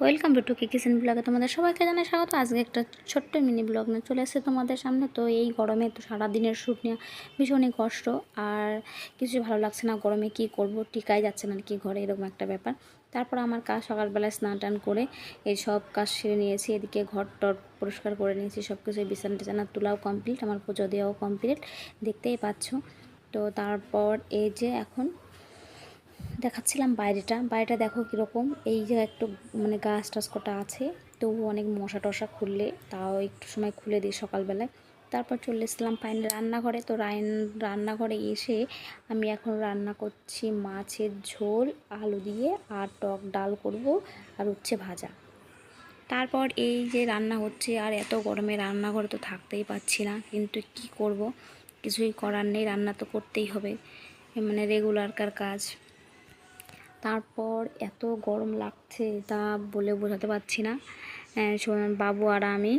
Welcome to টুকি kitchen ব্লগে তোমাদের সবাইকে জানাই স্বাগত। আজকে একটা ছোট্ট মিনি ব্লগ নিয়ে চলে এসেছে তোমাদের সামনে। তো এই গরমে তো সারাদিনের শ্যুট নিয়ে ভীষণই কষ্ট, আর কিছু ভালো লাগছে না। গরমে কি করব, টিকাই যাচ্ছে না কি ঘরে, এরকম একটা ব্যাপার। তারপর আমার কাজ সকালবেলায় স্নান টান করে এই সব কাজ সেরে নিয়েছি। এদিকে ঘর টর পরিষ্কার করে নিয়েছি, সব কিছু বিছানা টিছানা তোলাও কমপ্লিট, আমার পুজো দেওয়াও কমপ্লিট, দেখতেই পাচ্ছ। তো তারপর এই যে এখন দেখাচ্ছিলাম বাইরেটা দেখো কীরকম। এই যে একটু মানে গাছ টাছ কটা আছে, তবু অনেক মশা টশা খুললে তাও একটু সময় খুলে দিই সকালবেলায়। তারপর চলে এসলাম ফাইনাল রান্নাঘরে। তো রান্নাঘরে এসে আমি এখন রান্না করছি মাছের ঝোল আলু দিয়ে, আর টক ডাল করব, আর হচ্ছে ভাজা। তারপর এই যে রান্না হচ্ছে, আর এত গরমে রান্নাঘরে তো থাকতেই পাচ্ছি না, কিন্তু কি করব, কিছুই করার নেই, রান্না তো করতেই হবে, মানে রেগুলারকার কাজ। তারপর এত গরম লাগছে তা বলে বোঝাতে পারছি না। বাবু আর আমি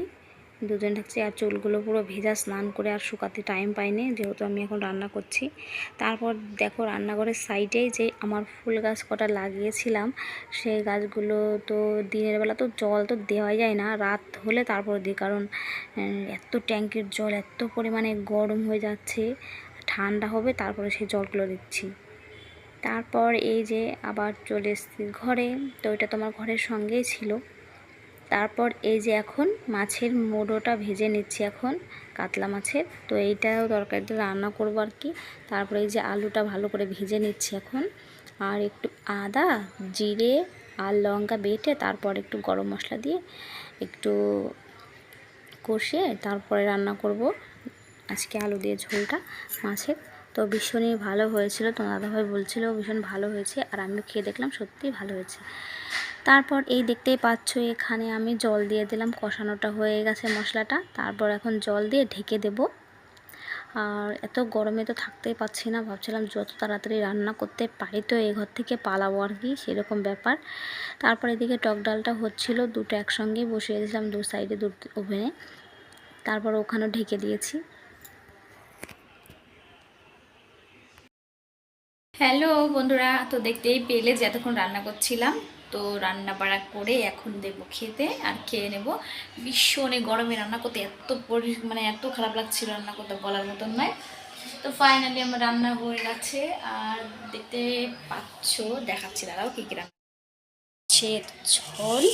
দুজন থাকছি, আর চুলগুলো পুরো ভেজা, স্নান করে আর শুকাতে টাইম পাইনি, যেহেতু আমি এখন রান্না করছি। তারপর দেখো রান্নাঘরের সাইডেই যে আমার ফুল গাছ কটা লাগিয়েছিলাম, সেই গাছগুলো তো দিনের বেলা তো জল তো দেওয়া যায় না, রাত হলে তারপর দিই, কারণ এত ট্যাঙ্কের জল এত পরিমাণে গরম হয়ে যাচ্ছে, ঠান্ডা হবে তারপরে সেই জলগুলো দিচ্ছি। তারপর এই যে আবার চলে এসেছি ঘরে। তো এটা তোমার ঘরের সঙ্গেই ছিল। তারপর এই যে এখন মাছের মুড়োটা ভেজে নিচ্ছি, এখন কাতলা মাছের। তো এইটাও তরকারিটা রান্না করবো আর কি। তারপরে এই যে আলুটা ভালো করে ভেজে নিচ্ছি এখন, আর একটু আদা জিরে আর লঙ্কা বেটে তারপর একটু গরম মশলা দিয়ে একটু কষিয়ে তারপরে রান্না করব আজকে আলু দিয়ে ঝোলটা মাছের। তো ভীষণই ভালো হয়েছিল, তোমার দাদাভাই বলছিল ভীষণ ভালো হয়েছে, আর আমিও খেয়ে দেখলাম সত্যিই ভালো হয়েছে। তারপর এই দেখতেই পাচ্ছ এখানে আমি জল দিয়ে দিলাম, কষানোটা হয়ে গেছে মশলাটা। তারপর এখন জল দিয়ে ঢেকে দেব। আর এত গরমে তো থাকতেই পারছি না, ভাবছিলাম যত তাড়াতাড়ি রান্না করতে পারি তো এই ঘর থেকে পালাবো আর কি, সেরকম ব্যাপার। তারপর এদিকে টক ডালটা হচ্ছিল, দুটো একসঙ্গেই বসিয়ে দিয়েছিলাম দু সাইডে ওভেনে। তারপর ওখানেও ঢেকে দিয়েছি। হ্যালো বন্ধুরা, তো দেখতেই পেলে যে এতক্ষণ রান্না করছিলাম। তো রান্না বাড়া করে এখন দেবো খেতে, আর খেয়ে নেব। ভীষণ গরমে রান্না করতে মানে এত খারাপ লাগছিল, রান্না করতে বলার মতন নয়। তো ফাইনালি আমার রান্না হয়ে গেছে, আর দেখতে পাচ্ছ, দেখাচ্ছি দাঁড়াও কী কী রান্না। মাছের ঝোল,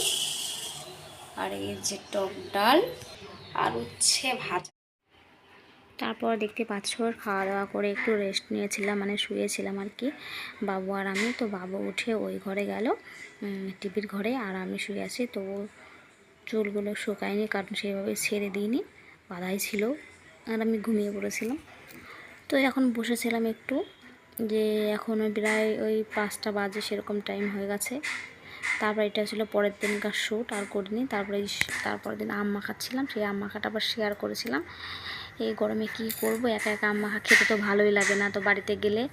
আর এই যে টক ডাল, আর হচ্ছে ভাজা। তারপর দেখতে পাচ্ছ খাওয়া দাওয়া করে একটু রেস্ট নিয়েছিলাম, মানে শুয়েছিলাম আর কি, বাবু আর আমি। তো বাবু উঠে ওই ঘরে গেল টিভির ঘরে, আর আমি শুয়ে আছি। তো চুলগুলো শুকায়নি, কারণ সেইভাবে ছেড়ে দিইনি, বাঁধাই ছিল, আর আমি ঘুমিয়ে পড়েছিলাম। তো এখন বসেছিলাম একটু, যে এখন প্রায় ওই 5টা বাজে সেরকম টাইম হয়ে গেছে। তারপর এটা ছিল পরের দিনকার শ্যুট, আর করিনি। তারপরের দিন আম মাখাচ্ছিলাম, সেই আম মাখাটা আবার শেয়ার করেছিলাম। এই গরমে কি করব, একা একা আম মাখা খেতে তো ভালোই লাগে না। তো বাড়িতে গেলে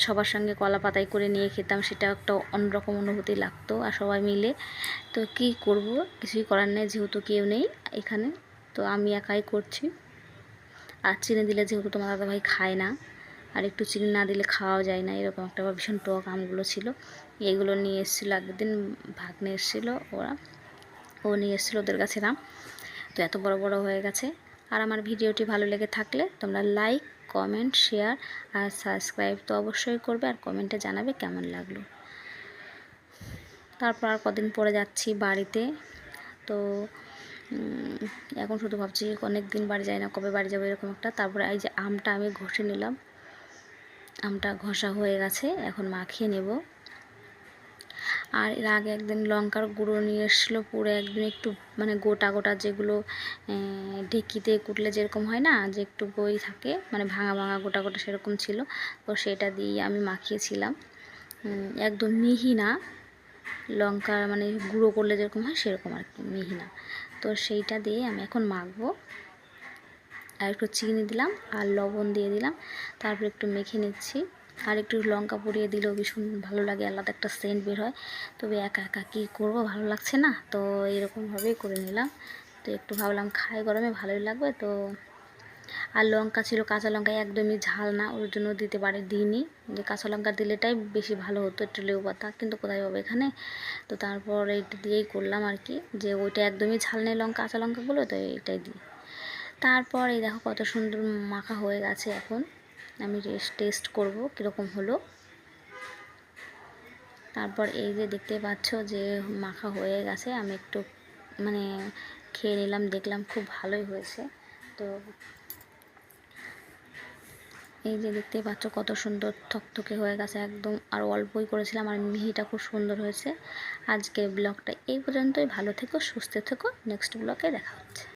সবার সঙ্গে কলা পাতায় করে নিয়ে খেতাম, সেটা একটা অন্যরকম অনুভূতি লাগতো, আর সবাই মিলে। তো কি করব, কিছুই করার নেই, যেহেতু কেউ নেই এখানে, তো আমি একাই করছি। আর চিনি দিলে যেহেতু তোমার দাদাভাই খায় না, আর একটু চিনি না দিলে খাওয়াও যায় না, এরকম একটা ভীষণ টক আমগুলো ছিল। এইগুলো নিয়ে এসেছিলো একদিন, ভাগ্নে এসেছিলো, ও নিয়ে এসেছিলো ওদের কাছে আম। তো এত বড় বড় হয়ে গেছে। আর আমার ভিডিওটি ভালো লেগে থাকলে তোমরা লাইক কমেন্ট শেয়ার আর সাবস্ক্রাইব তো অবশ্যই করবে, আর কমেন্টে জানাবে কেমন লাগলো। তারপর আর কদিন পরে যাচ্ছি বাড়িতে। তো এখন শুধু ভাবছি অনেক দিন বাড়ি যাই না, কবে বাড়ি যাবো এরকম একটা। তারপরে এই যে আমটা আমি ঘষে নিলাম, আমটা ঘষা হয়ে গেছে, এখন মাখিয়ে নেব। আর এর আগে একদিন লঙ্কার গুঁড়ো নিয়ে এসেছিলো, পুরো একদিন একটু মানে গোটা গোটা, যেগুলো ঢেঁকিতে কুটলে যেরকম হয় না, যে একটু বই থাকে, মানে ভাঙা ভাঙা গোটা গোটা সেরকম ছিল। তো সেটা দিয়ে আমি মাখিয়েছিলাম, একদম মিহি না, লঙ্কা মানে গুঁড়ো করলে যেরকম হয় সেরকম আর কি, মিহি না। তো সেইটা দিয়ে আমি এখন মাখবো। আর একটু চিনি দিলাম আর লবণ দিয়ে দিলাম, তারপর একটু মেখে নিচ্ছি। আর একটু লঙ্কা পুড়িয়ে দিলেও ভীষণ ভালো লাগে, আলাদা একটা সেন্ট বের হয়। তবে একা একা কী করবো, ভালো লাগছে না, তো এরকমভাবেই করে নিলাম। তো একটু ভাবলাম খাই গরমে ভালোই লাগবে, তো আর লঙ্কা ছিল, কাঁচা লঙ্কা একদমই ঝাল না, ওর জন্য দিইনি, যে কাঁচা লঙ্কা দিলেটাই বেশি ভালো হতো, একটু লেবু পাতা, কিন্তু কোথায় পাবো এখানে। তো তারপর এইটা দিয়েই করলাম আর কি, যে ওইটা একদমই ঝাল নেই লঙ্কা, কাঁচা লঙ্কাগুলো, তো এটাই দিই। তারপর এই দেখো কত সুন্দর মাখা হয়ে গেছে। এখন আমি টেস্ট করব কীরকম হলো। তারপর এই যে দেখতে পাচ্ছ যে মাখা হয়ে গেছে, আমি একটু মানে খেয়ে নিলাম, দেখলাম খুব ভালোই হয়েছে। তো এই যে দেখতে পাচ্ছ কত সুন্দর থকথকে হয়ে গেছে একদম, আর অল্পই করেছিলাম, আর মিহিটা খুব সুন্দর হয়েছে। আজকের ব্লগটা এই পর্যন্তই। ভালো থেকো, সুস্থ থেকো, নেক্সট ব্লগে দেখা হচ্ছে।